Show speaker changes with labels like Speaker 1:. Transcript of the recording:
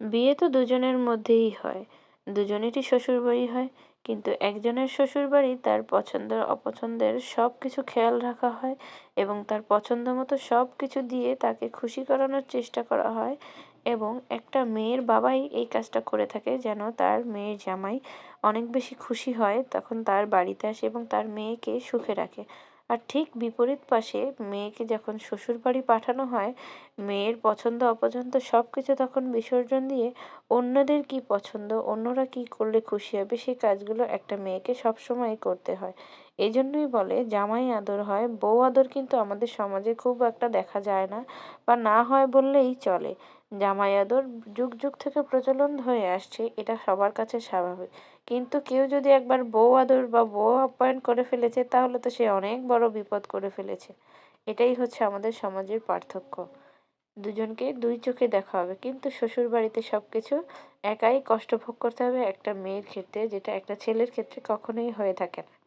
Speaker 1: বিয়ে তো দুজনের মধ্যেই হয়। দুজনেরই শ্বশুরবাড়ি হয়। কিন্তু একজনের শ্বশুরবাড়ি তার পছন্দ অপছন্দের সবকিছু খেয়াল রাখা হয় এবং তার পছন্দ মতো সবকিছু দিয়ে তাকে খুশি করানোর চেষ্টা করা হয় এবং একটা মেয়ের বাবাই এই কাজটা করে থাকে যেন তার মেয়ের জামাই অনেক বেশি খুশি হয় তখন তার বাড়িতে আসে এবং তার মেয়েকে সুখে রাখে। আর ঠিক বিপরীত পাশে মেয়েকে যখন শ্বশুরবাড়ি পাঠানো হয়, মেয়ের পছন্দ অপছন্দ সবকিছু তখন বিসর্জন দিয়ে অন্যদের কি পছন্দ, অন্যরা কি করলে খুশি হবে সেই কাজগুলো একটা মেয়েকে সবসময় করতে হয়। এজন্যই বলে জামাই আদর হয়, বউ আদর কিন্তু আমাদের সমাজে খুব একটা দেখা যায় না বা না হয় বললেই চলে। জামাই আদর যুগ যুগ থেকে প্রচলন হয়ে আসছে, এটা সবার কাছে স্বাভাবিক। কিন্তু কেউ যদি একবার বউ আদর বা বউ আপ্যায়ন করে ফেলেছে তাহলে তো সে অনেক বড় বিপদ করে ফেলেছে। এটাই হচ্ছে আমাদের সমাজের পার্থক্য। দুজনকে দুই চোখে দেখা হবে কিন্তু শ্বশুরবাড়িতে সবকিছু একাই কষ্ট ভোগ করতে হবে একটা মেয়ের ক্ষেত্রে, যেটা একটা ছেলের ক্ষেত্রে কখনোই হয়ে থাকে না।